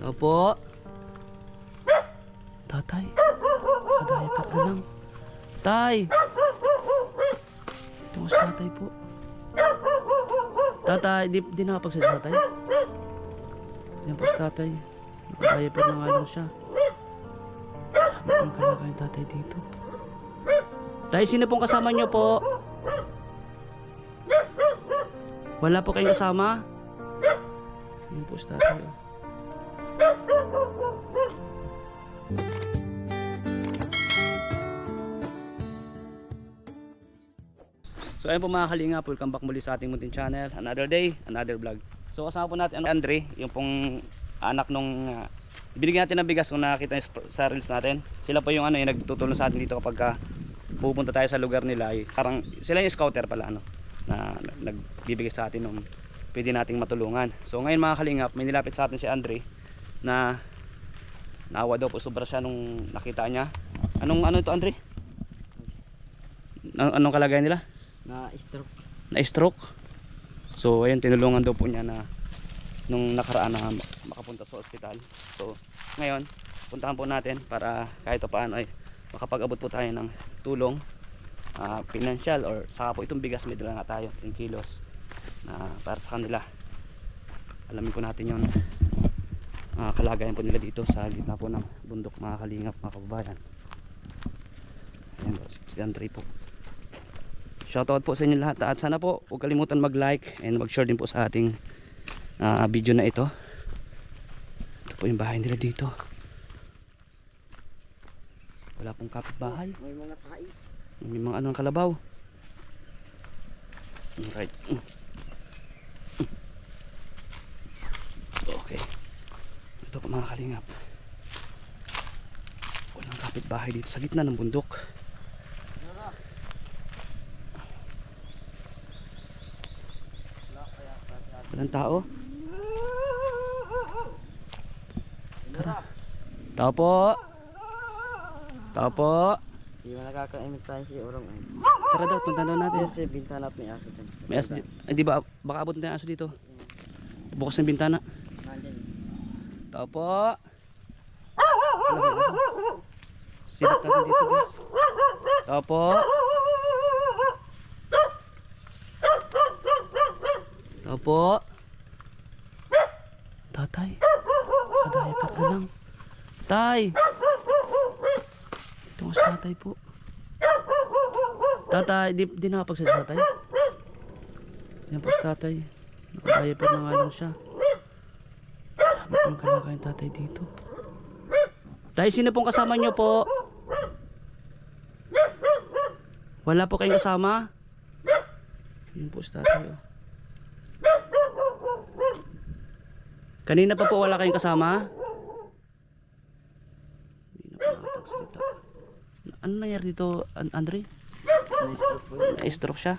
Opo. Tatay. Nakadiaper na lang. Tay. Ito mas tatay po. Tatay. Di nakapagsalita tatay. Yan po si tatay. Nakadiaper na nga lang siya. Sabi ko yung kalagayan tatay dito. Tay, sino pong kasama nyo po? Wala po kayong kasama? Yan po si tatay. So ayun po mga kalingap, welcome back muli sa ating munting channel. Another day, another vlog. So kasama po natin ang Andre, yung pong anak nung binigyan natin ng bigas kung nakakita sa reels natin. Sila po yung yung nagtutulong sa atin dito kapag pupunta tayo sa lugar nila. Parang sila yung scouter pala na nagbibigay sa atin ng pwede nating matulungan. So ngayon mga kalingap, may nilapit sa atin si Andre na naawa daw po sobra siya nung nakita niya. Ano ito Andre? Anong kalagayan nila? Na stroke. So ayun, tinulungan daw po niya na nung nakaraan na makapunta sa ospital. So ngayon puntahan po natin para kahit paano ay makapag-abot po tayo ng tulong financial, or saka po itong bigas may dala nga tayo 10 kilos na para sa kanila. Alamin po natin yung kalagayan po nila dito sa gitna po ng bundok mga kalingap, mga kababayan. Ayan po si Andre po. Shoutout po sa inyo lahat at sana po huwag kalimutan mag-like and mag-share din po sa ating video na ito. Ito po yung bahay nila dito. Wala pong kapitbahay. May mga tayo. May mga anong kalabaw. Right. Okay. Ito po mga kalingap. Walang kapitbahay dito sa gitna ng bundok. Walang tao. Tara. Tao po. Tao po. Hindi mo nakakaimik tayo si Urong. Tara daw, punta daw natin. Kasi bintana at may aso dyan. May aso, hindi ba, baka abot na yung aso dito. Bukas ng bintana. Nandyan. Tao po. Silip natin dito guys. Tao po. Tao po. Tatay. Nakadiaper na lang. Tay. Ito mas tatay po. Tatay, di nakapagsalita tatay. Yan po si tatay. Nakadiaper na nga lang siya. Sabi ko yung kalagayan tatay dito. Tay, sino pong kasama nyo po? Wala po kayong kasama? Yan po si tatay. Kanina pa po wala kayong kasama? Hindi na po nakapagsalita. Ano nangyari dito, Andre? Na-stroke po yun. Na-stroke siya.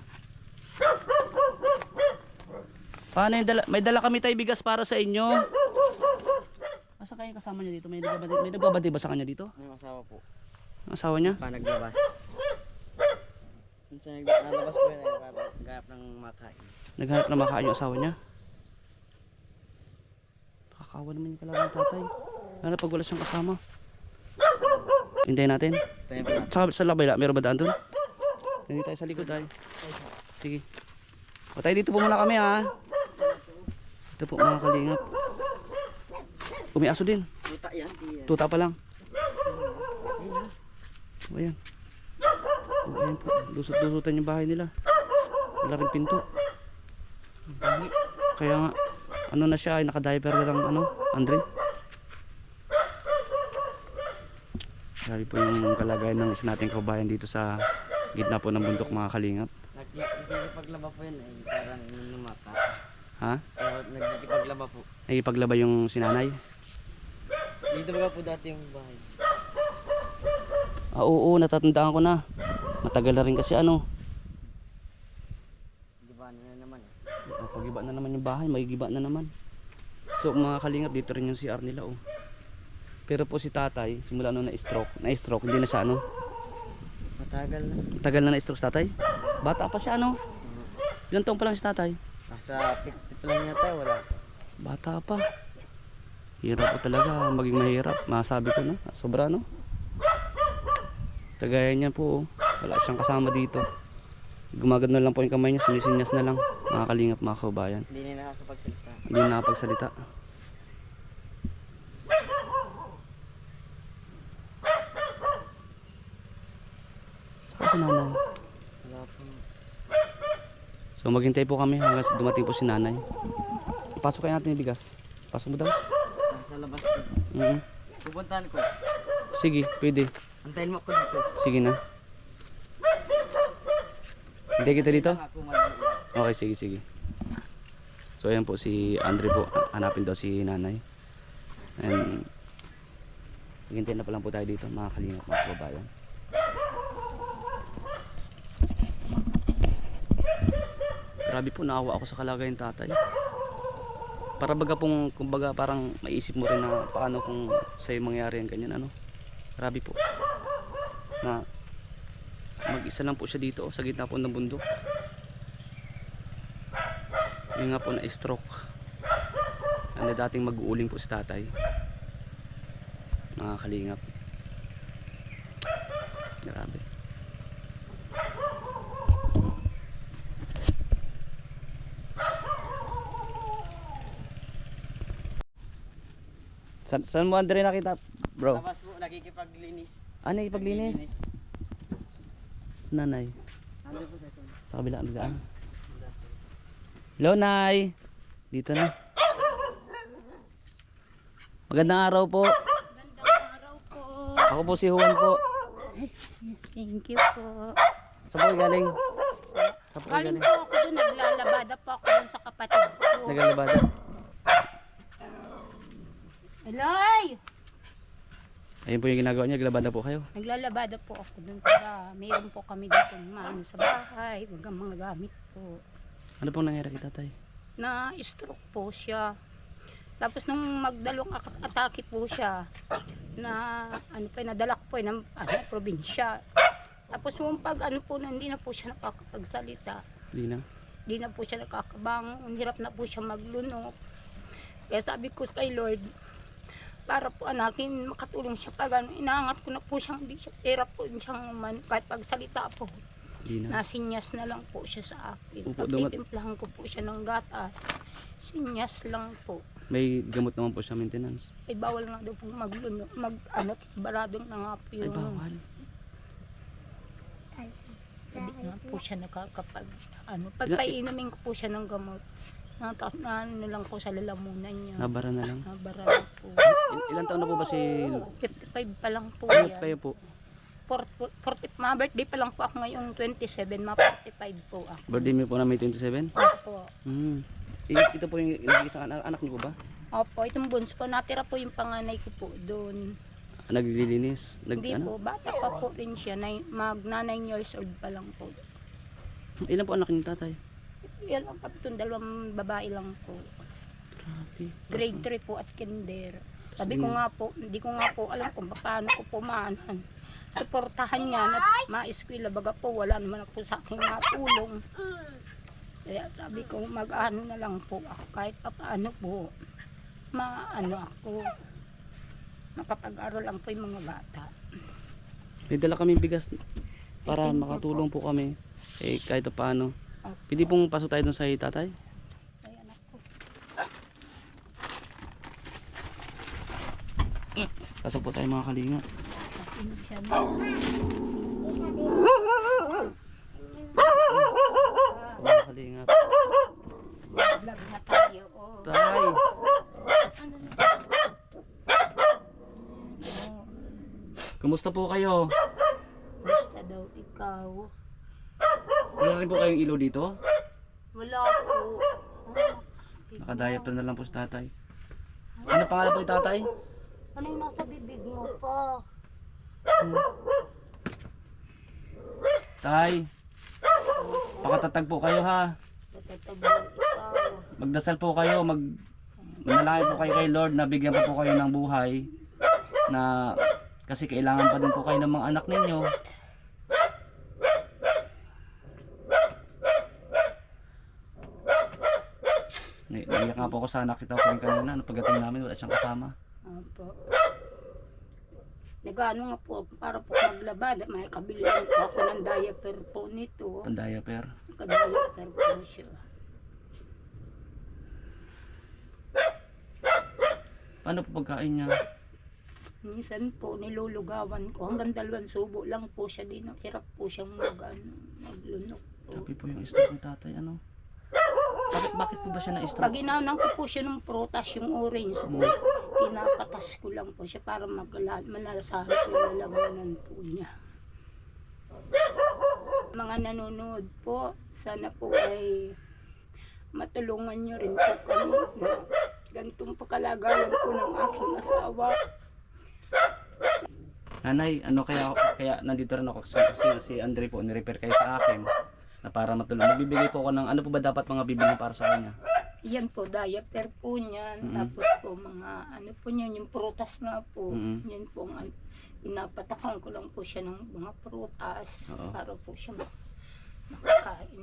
Paano yung may dala kami tayo bigas para sa inyo. Asa kayong kasama niya dito? May nagbabati ba sa kanya dito? May masawa po. Ang asawa niya? Pa naglabas. Minsan nalabas po yun para gayap ng makain. Naghanap na makain yung asawa niya. Nakakawa naman yung kalagayan tatay. Lalo pag wala siyang kasama. Hintayin natin. Tayo po natin. Sa labay meron ba daan doon? Hindi tayo sa likod tayo. Sige. O tayo dito po muna kami ha. Ito po mga kalingap. Umiaso din. Tuta yan. Tuta pa lang. O ayan. O ayan po. Lusot-lusutan yung bahay nila. Wala rin pinto. Kaya nga, ano na siya, ay nakadiaper na lang, Andre. Sabi po yung kalagayan ng isa nating kabayan dito sa gitna po ng bundok mga kalingap. Nagkikipaglaba po yun ay parang numaka. Ha? Nagkikipaglaba po. Nagkipaglaba yung sinanay. Dito ba po dati yung bahay? Oo, natatandaan ko na. Matagal na rin kasi Giba na naman eh. Pagiba na naman yung bahay, magigiba na naman. So mga kalingap, dito rin yung CR nila Pero po si tatay, simula nung na-stroke, hindi na siya Matagal na. Tagal na na-stroke si tatay. Bata pa siya Ilang taon pa lang si tatay? Nasa 50 pa lang yata, wala. Bata pa. Hirap po talaga, maging mahirap. Masabi ko na, sobra no. Kagaya niya po, oh. Wala siyang kasama dito. Gumagano lang po yung kamay niya, sinisinyas na lang. Mga kalingap, mga kabayan. Hindi na nakakapagsalita. Hindi na nakapagsalita. Saka si nanay. Wala po. So maghintay po kami hanggang dumating po si nanay. Pasok kayo natin yung bigas. Pasok mo daw. Sa labas po. Pupuntahan ko. Sige, pwede. Antayin mo ako dito. Sige na. Hintay kita dito? Ako mag- Okay, sige, sige. So ayan po si Andre po. Hanapin daw si nanay. And maghintay na pa lang po tayo dito, mga kalingap, mga kababayan. Grabe po, naawa ako sa kalagayan tatay. Para baga pong, kumbaga parang maisip mo rin na paano kung sa'yo mangyari ang ganyan, ano. Grabe po. Na mag-isa lang po siya dito, sa gitna po ng bundok. Yung nga po na stroke. Ano dating mag-uuling po si tatay. Mga kalingap. Grabe. Saan mo Andre nakita, bro? Labas po, nakikipaglinis. Ano yung paglinis? Nanay. Ando po sa ito. Sa kabila, kabila. Hello, Nay. Dito na. Magandang araw po. Magandang araw po. Ako po si Juan po. Thank you po. Saan po kayo galing? Saan po kayo Galing galing? po ako doon, naglalabada po ako doon sa kapatid ko. Nagalabada. Eloy! Ayun po yung ginagawa niya, naglabada po kayo. Naglalabada po ako doon para mayroon po kami dito maano sa bahay, wag ang mga gamit po. Ano pong nangyari kay tatay? Na stroke po siya. Tapos nung magdalawang atake po siya, na ano pa, nadala ko po ng probinsya. Tapos yung pag ano po, hindi na po siya nakakapagsalita. Di na. Di na po siya nakakabangon, hirap na po siya maglunok. Kaya sabi ko kay Lord, para po anakin makatulong siya pag ano, inaangat ko na po siyang, hindi siya, hirap po siyang kahit pagsalita po. Di na. Nasinyas na lang po siya sa akin. Opo, Pag titimplahan ko po siya ng gatas, sinyas lang po. May gamot naman po siya maintenance. Ay bawal nga daw po maglunok, baradong na nga po Ay yung, bawal. hindi na po siya nakakapag, ano, pagpainumin ko po siya ng gamot. Na ano lang po sa lalamunan niya. Nabara na lang. Nabara na po. Ilan taon na po ba si... 55 pa lang po Ano yan. kayo po? 40, birthday pa lang po ako ngayong 27, 45 po ako. Birthday mo po na may 27? Opo. Ito po yung isang anak niyo po ba? Opo, itong bunso po, natira po yung panganay ko po doon. Naglilinis? Hindi po, bata pa po rin siya, magna 9 years old pa lang po. Ilan po anak ni tatay? Yan lang po, itong dalawang babae lang po. Grabe. Grade 3 po at kinder. Sabi Sige. ko nga po, hindi ko nga po alam kung paano ko pumanan. Suportahan niya na ma-eskwela, baga po wala naman ako sa aking matulong. Kaya sabi ko mag-ano na lang po ako kahit paano po maano ako, makapag-aral lang po yung mga bata. May dala kaming bigas para makatulong po kami. Eh kahit paano. Pwede pong pasok tayo dun sa tatay? Ayan ako. Pasok po tayo mga kalinga. Ano siya na. Mga kalinga. Vlog na tayo. Oh. Tay! Ano na? Kumusta po kayo? Basta daw ikaw. Wala rin po kayong ilaw dito? Wala po. Nakadiaper na lang po si tatay. Ano pangalan po ni tatay? Ano yung nasa bibig mo pa? Tay! Pakatatag po kayo ha. Tatatagal ikaw. Magdasal po kayo. Manalangin po kayo kay Lord na bigyan pa po kayo ng buhay. Na kasi kailangan pa din po kayo ng mga anak ninyo. Naiyak nga po ako sa nakita ko rin kanina. Ano, pagdating namin, wala siyang kasama. Opo. Nag-ano nga po, para po maglabada, may kabilang po ako ng diaper po nito. Pan-diaper. Naka-diaper po siya. Paano po pagkain niya? Minsan po nilulugawan ko, hanggang 2 subo lang po siya din. Hirap po siyang maglunok po. Sabi po yung stroke ni tatay, ano? Bakit po ba siya Pag na-stroke? inanang ko po siya ng prutas, yung orange po, kinakatas ko lang po siya para malasahan po yung lalamunan po niya. Mga nanonood po, sana po ay matulungan niyo rin po kami na ganitong pakalagayan po ng aking asawa. Nanay, ano kaya nandito rin ako kasi si Andre po ni-repair kayo sa akin na para matulungan. Magbibigay po ako ng ano po ba dapat mga bibili para sa kanya? Yan po, diaper po niyan. Tapos po mga ano po niyan, yung prutas nga po. Yan po, pinapatakan ko lang po siya ng mga prutas. Oo. Para po siya makakain.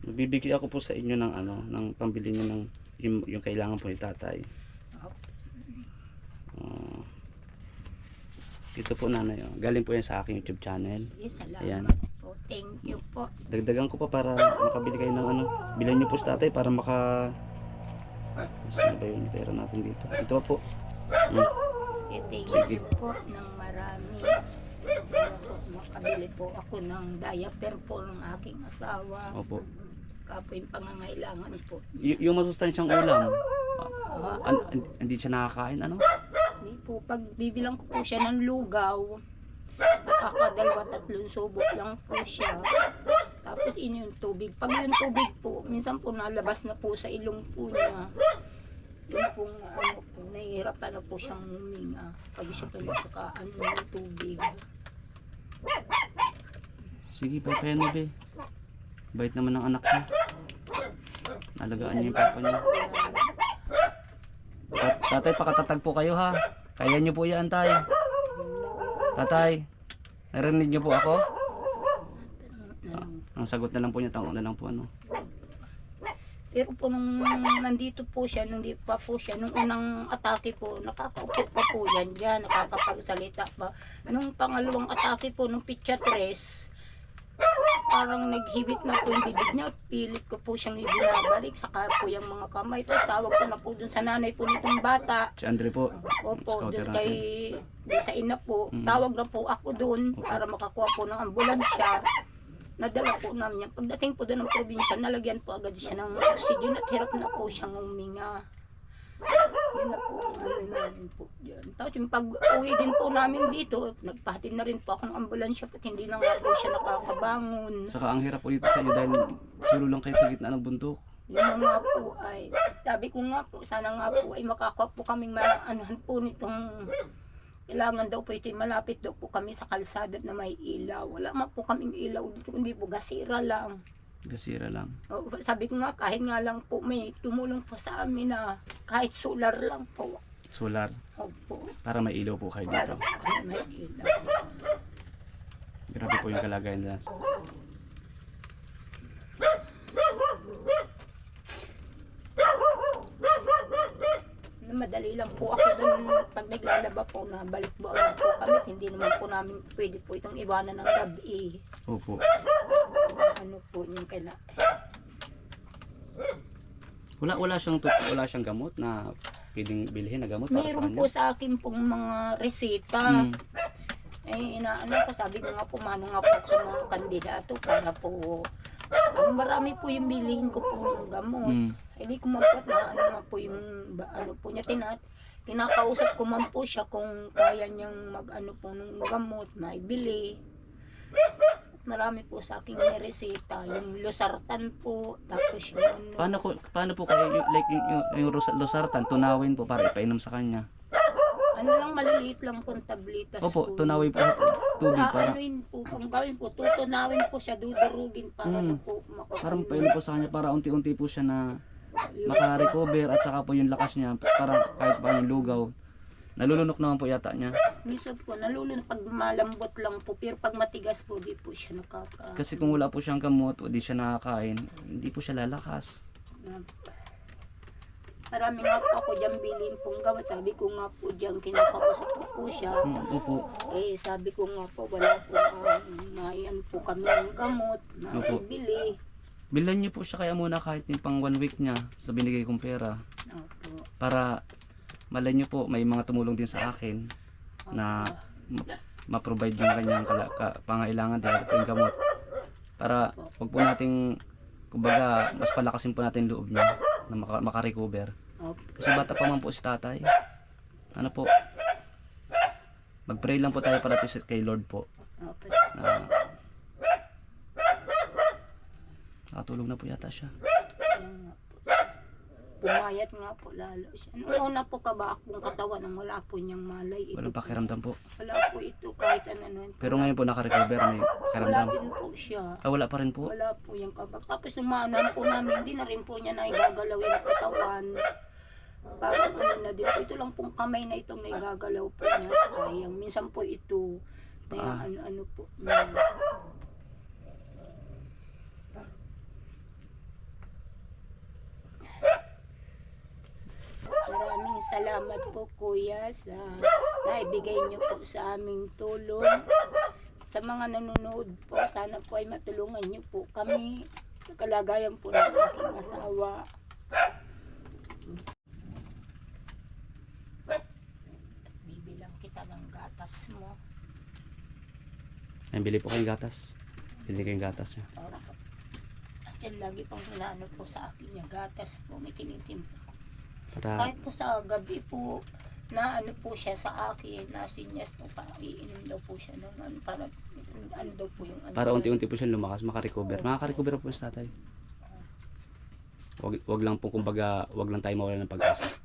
Magbibigay ako po sa inyo ng ano, ng pambili niyo ng yung kailangan po ni tatay. Ito po nanay, oh. Galing po yan sa aking YouTube channel. Yes, salamat Ayan. po. Thank you po. Dagdagan ko pa para makabili kayo ng ano. Bilhin niyo po sa tatay para maka... Saan ba yung pera natin dito? Ito pa po. Thank Sige. you po ng marami. Para po makabili po ako ng diaper po ng aking asawa. Opo. Kapo yung pangangailangan po. Yung masustansyang ulam, hindi siya nakakain, ano? Hindi po, pag bibilang ko po siya ng lugaw, nakakadalawa 3 subok lang po siya. Tapos yung tubig. Pag yung tubig po, minsan po nalabas na po sa ilong po niya. Yung pong ano po, nahihirapan na po siyang huminga. Pag siya po nakakaan ng tubig. Sige, paypayan mo, be. Bait naman ng anak niya. Nalagaan niya yung papa niya. Tatay, pakatatag po kayo, ha? Kaya niyo po yan, tay. Tatay, narinig niyo po ako? Ang sagot na lang po niya, tanong na lang po, ano. Pero po nung nandito po siya, nung di pa po siya, nung unang atake po, nakakaupo pa po yan dyan, nakakapagsalita pa. Nung pangalawang atake po, nung pitya 3, parang naghibit na po yung bibig niya, pilit ko po siyang ibinabalik, saka po yung mga kamay. Tapos tawag ko na po dun sa nanay po nitong bata. Si Andre po. Opo, Scouter dun natin. dun sa ina po, tawag na po ako dun para makakuha po ng ambulansya. Nadala po namin yan. Pagdating po doon ng probinsya, nalagyan po agad siya ng oxygen at hirap na po siyang huminga. Yun na po ang ano namin po dyan. Tapos yung pag-uwi din po namin dito, nagpahatid na rin po ako ng ambulansya at hindi na nga po siya nakakabangon. Saka ang hirap po dito sa inyo dahil sulo lang kayo sa gitna ng bundok. Yun na nga po ay, sabi ko nga po, sana nga po ay makakuha po kaming anuhan po nitong, kailangan daw po ito, malapit daw po kami sa kalsada na may ilaw. Wala man po kaming ilaw dito, hindi po gasira lang. Gasira lang. O, sabi ko nga, kahit nga lang po may tumulong po sa amin na kahit solar lang po. Solar. Opo, Para may ilaw po kayo dito. kasi may ilaw. Grabe po yung kalagayan na. Madali lang po ako dun pag naglalaba po na balik po agad po kami. Hindi naman po namin pwede po itong iwanan ng gabi. Opo. Ano po yung kailangan. Wala siyang gamot na pwedeng bilhin na gamot para sa Meron kanya. po sa akin pong mga reseta. Eh, inaano ko, sabi ko nga po, mano nga po sa mga kandidato para po, marami po yung bilihin ko po ng gamot. Hindi ko mapot na ano nga po yung, ano po niya, kinakausap ko man po siya kung kaya niyang mag-ano po ng gamot na ibili. Marami po sa aking nireseta, yung losartan po, tapos yung ano. Paano po kayo yung losartan tunawin po para ipainom sa kanya? Ano lang, maliliit lang pong tablitas Opo, po. tunawin po sa tubig para Anuin po, ang gawin po, tutunawin po siya, dudurugin para na po parang painom po sa kanya para unti-unti po siya na maka-recover at saka po yung lakas niya para kahit pa yung lugaw. Nalulunok naman po yata niya. Minsan po, nalulunod pag malambot lang po, pero pag matigas po, di po siya nakaka... Kasi kung wala po siyang gamot o di siya nakakain, hindi po siya lalakas. Marami nga po ako dyan bilhin pong gamot. Sabi ko nga po dyan, kinakausap ko po siya. Opo. Eh, sabi ko nga po, wala po, maian po kami ng gamot na Opo. ibili. Bilan niyo po siya kaya muna kahit yung pang 1 week niya sa binigay kong pera. Opo. Para malay niyo po, may mga tumulong din sa akin na ma-provide yung kanyang pangailangan dahil po yung gamot. Para wag po nating, kumbaga, mas palakasin po natin loob niya na makarecover. Opo. Kasi bata pa man po si tatay. Ano po, mag-pray lang po tayo para kay Lord po. Opo. Na nakatulog na po yata siya. Yan nga po. Pumayat nga po lalo siya. Noong una po kaba akong katawan nang wala po niyang malay. Ito Walang po, pakiramdam po. wala po ito kahit ano. Pero ngayon po nakarecover, may Wala pakiramdam. din po siya. Ah, wala pa rin po. Wala po yung kabak. Tapos umanan po namin, hindi na rin po niya naigagalaw yung katawan. Parang ano na din po. Ito lang pong kamay na itong naigagalaw po niya sa kayang. Minsan po ito. Na ano po. Maraming salamat po kuya sa naibigay niyo po sa aming tulong. Sa mga nanonood po, sana po ay matulungan niyo po kami sa kalagayan po ng aking asawa. Bibilang kita ng gatas mo. Ay, bili po kayong gatas. Bili kayong gatas niya. At yan lagi pong inaano po sa akin yung gatas po, may tinitimpo. Para, Kahit po sa gabi po, na ano po siya sa akin, na sinyas po, iinom daw po siya ng ano, para ano daw po yung ano. para unti-unti po siya lumakas, makarecover. Makaka-recover po si tatay. Wag lang po, kumbaga, wag lang tayo mawala ng pag-asa.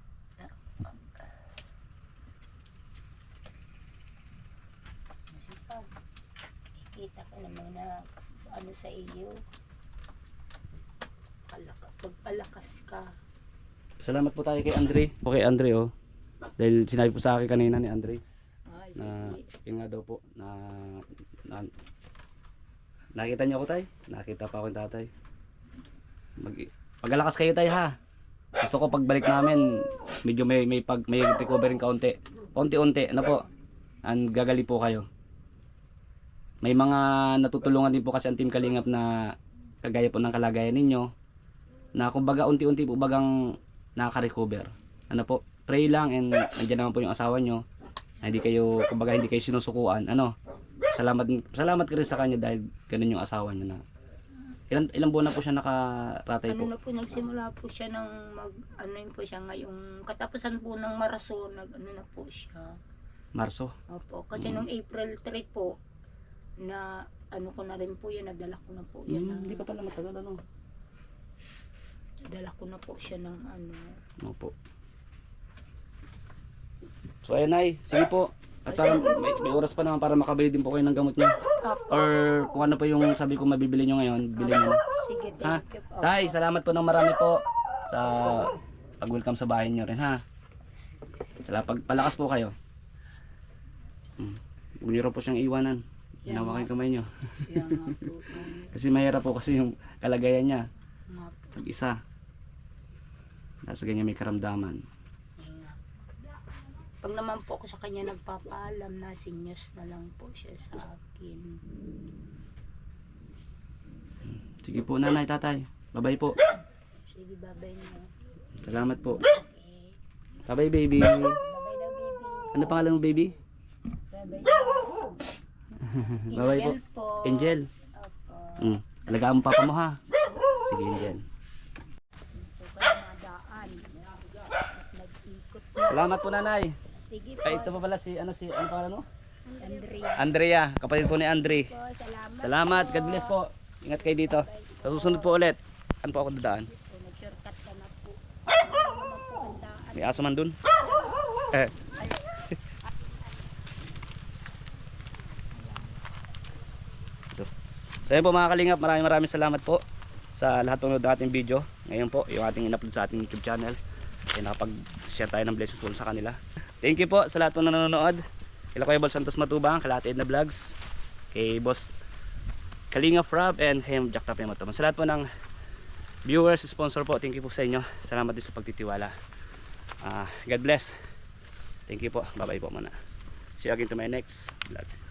Kita ko naman na ano sa iyo. Pagpalakas ka. Salamat po tayo kay Andre. Okay, Andre, oh. Dahil sinabi po sa akin kanina ni Andre Ay, na sige. yun nga daw po na nakita niyo ako tay? Nakita pa ako ng tatay. Pagalakas kayo tay ha. Gusto ko pagbalik namin medyo may recovering kaunti. Unti-unti, ano po? Gagali po kayo. May mga natutulungan din po kasi ang Team Kalingap na kagaya po ng kalagayan ninyo na kumbaga unti-unti po bagang nakaka-recover. Ano po? Pray lang and nandiyan naman po yung asawa nyo. Hindi kayo, kumbaga hindi kayo sinusukuan. Ano? Salamat ka rin sa kanya dahil ganun yung asawa nyo na. Ilang buwan na po siya nakaratay po? Ano na po, nagsimula po siya ng ano yun po siya ngayong katapusan po ng Marso, ano na po siya. Marso? Opo, kasi nung April 3 po, na ano ko na rin po yan, nadala ko na po yan. Hindi pa pala matagal ano? Nadala ko na po siya ng ano. Opo. So ayan ay, sige po. At may oras pa naman para makabili din po kayo ng gamot niya. Opo. Or kung ano pa yung sabi ko mabibili nyo ngayon, bilhin nyo na. Sige, Ha? thank you po. Tay, salamat po ng marami po sa pag-welcome sa bahay nyo rin ha. Pagpalakas po kayo. Huwag nyo rin po siyang iwanan. Ginawa kayo kamay nyo. Yan nga po. Kasi mahirap po kasi yung kalagayan niya. Nga po. Mag-isa. Nasa ganyan may karamdaman. Yan nga. Pag naman po ako sa kanya nagpapaalam na sinyas na lang po siya sa akin. Sige po nanay, tatay. Bye-bye po. Sige, babay na. Salamat po. Okay. Bye-bye baby. Babay daw, baby. Ano pangalan mo baby? Babay daw. Bye-bye po. Angel po. Angel. Opo. Alagaan mo papa mo ha. Sige Angel. Ito pa madaan. Nag-ikot po. Salamat po nanay. Sige po. Ay ito pa pala ano pangalan mo? Andrea Andrea, kapatid po ni Andre. po. Salamat. Salamat, God bless po. Ingat kayo dito. Sa susunod po ulit. Saan po ako dadaan? Po, nag-shortcut ka na po. Ano naman po ang daan? May aso man dun. Ito. So yun po mga kalingap, maraming salamat po sa lahat ng ating video. Ngayon po, yung ating in-upload sa ating YouTube channel. Kaya nakapag-share tayo ng blessings po sa kanila. Thank you po sa lahat po na nanonood. Kila Kuya Bal Santos Matubang, kila Ate Edna Vlogs, kay Boss Kalingap Rob, and kay Jack Tapia Matubang. Sa lahat po ng viewers, sponsor po, thank you po sa inyo. Salamat din sa pagtitiwala. God bless. Thank you po. Bye bye po muna. See you again to my next vlog.